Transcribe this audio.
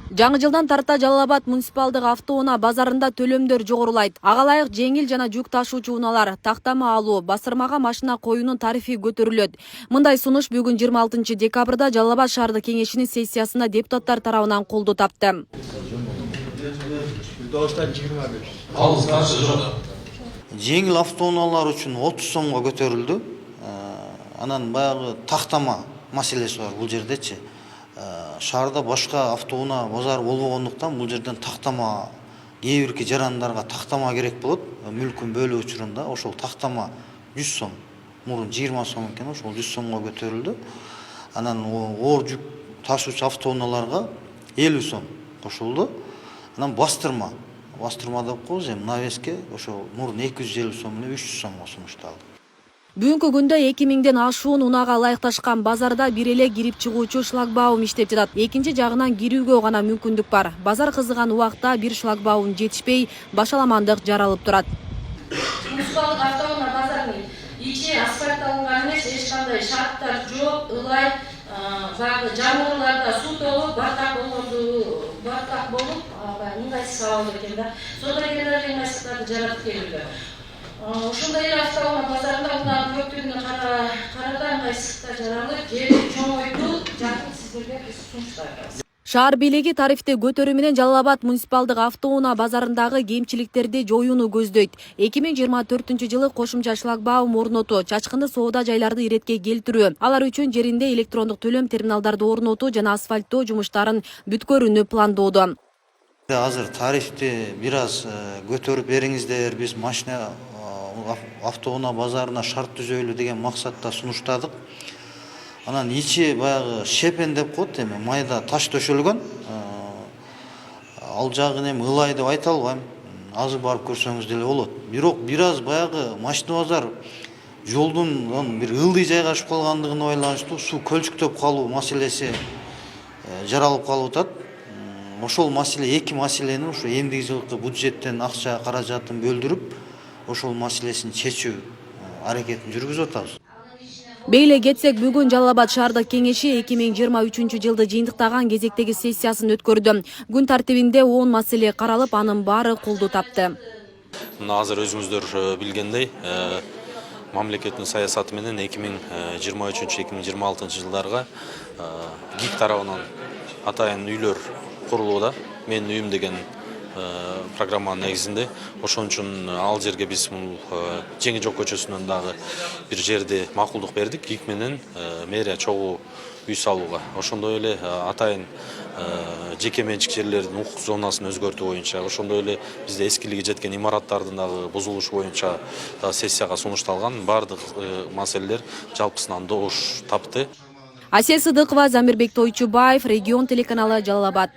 Жаңы жылдан тарта Жалал Абад муниципалдык автоунаа базарында төлөмдөр жогорулайт. Ага ылайык жеңил жана жүк ташуучу унаалар, тактама алуу, басырмага машина коюунун тарифи көтөрүлөт. Мындай сунуш бүгүн 26 декабрда Жалал Абад шаардык кеңешинин сессиясында депутаттар тарабынан колдоо тапты. Жеңил автоунаалар үчүн 30 сомго көтөрүлдү. Анан баягы тактама маселеси бар бул жердечи. Шаарда башка автоунаа базар болбогондуктан бул жерден тактама кээ бирки жарандарга тактама керек болот. Мүлкүн бөлүү учурунда ошол тактама 100 сом. Мурун 20 сом экен, ошол 100 сомго көтөрүлдү. Анан оор жүк ташуучу автоунааларга 50 сом кошулду. Анан бастырма деп коебуз, навеске ошол мурун 250 сом менен 300 сомго сунушталды. Бүгүнкү күндө 2000ден ашуун унаага ылайыкташкан базарда бир эле кирип чыгуучу шлагбаум иштеп жатат. Экинчи жагынан кирүүгө гана мүмкүндүк бар. Базар кызыган убакта бир шлагбаум жетишпей, башаламандык жаралып турат. Муниципалдык автоунаа базарынын ичи асфальтталган эмес, эч кандай шарттар жок, ылай, баягы жамгырларда суу толуп, бартак болуп, ыңгайсыз абал экен да. Содагерлер ыңгайсыздыктарды жаратып келүүдө. Ошондой эле автоунаа базарында унаанын көптүгүнө карата ыңгайсыздыктар жаралып, жери чоңойтуу жакын сиздерге биз сунуштайбыз. Шаар бийлиги тарифти көтөрүү менен Жалал Абад муниципалдык автоунаа базарындагы кемчиликтерди жоюуну көздөйт. 2024-жылы кошумча шлагбаум орнотуу, чачкынды соода жайларды иретке келтирүү, алар үчүн жеринде электрондук төлөм терминалдарды орнотуу жана асфальттоо жумуштарын бүткөрүүнү пландоодо. Азыр тарифти бир аз көтөрүп бериңиздер, биз машина автоунаа базарына шарт түзөйлү деген максатта сунуштадык. Анан ичи баягы шепен деп коет, эми майда таш төшөлгөн. Ал жагын эми ылай деп айта албайм. Азыр барып көрсөңүз деле болот. Бирок бир аз баягы машина базар жолдун бир ылдый жайгашып калгандыгына байланыштуу суу көлчүктөп калуу маселеси жаралып калып атат. Ошол маселе, эки маселени ушу эмдиги жылкы бюджеттен акча каражатын бөлдүрүп, ошол маселесин чечүү аракетин жүргүзүп атабыз. Бейле кетсек, бүгүн Жалал Абад шаардык кеңеши 2023-жылды жыйынтыктаган кезектеги сессиясын өткөрдү. Күн тартибинде 10 маселе каралып, анын баары колдоо тапты. Азыр өзүңүздөр билгендей, мамлекеттин саясаты менен 2023-2026 жылдарга ГИК тарабынан атайын үйлөр курулууда. Менин үйүм деген программанын негизинде. Ошон үчүн ал жерге биз Жеңи Жок көчөсүнөн дагы бир жерди макулдук бердик. ГИК менен мэрия чогуу үй салууга. Ошондой эле атайын жеке менчик жерлердин укук зонасын өзгөртүү боюнча, ошондой эле бизде эскилиги жеткен имараттардын дагы бузулушу боюнча сессияга сунушталган бардык маселелер жалпысынан добуш тапты. Асель Сыдыкова, Замирбек Тойчубаев, Регион телеканалы, Жалал Абад.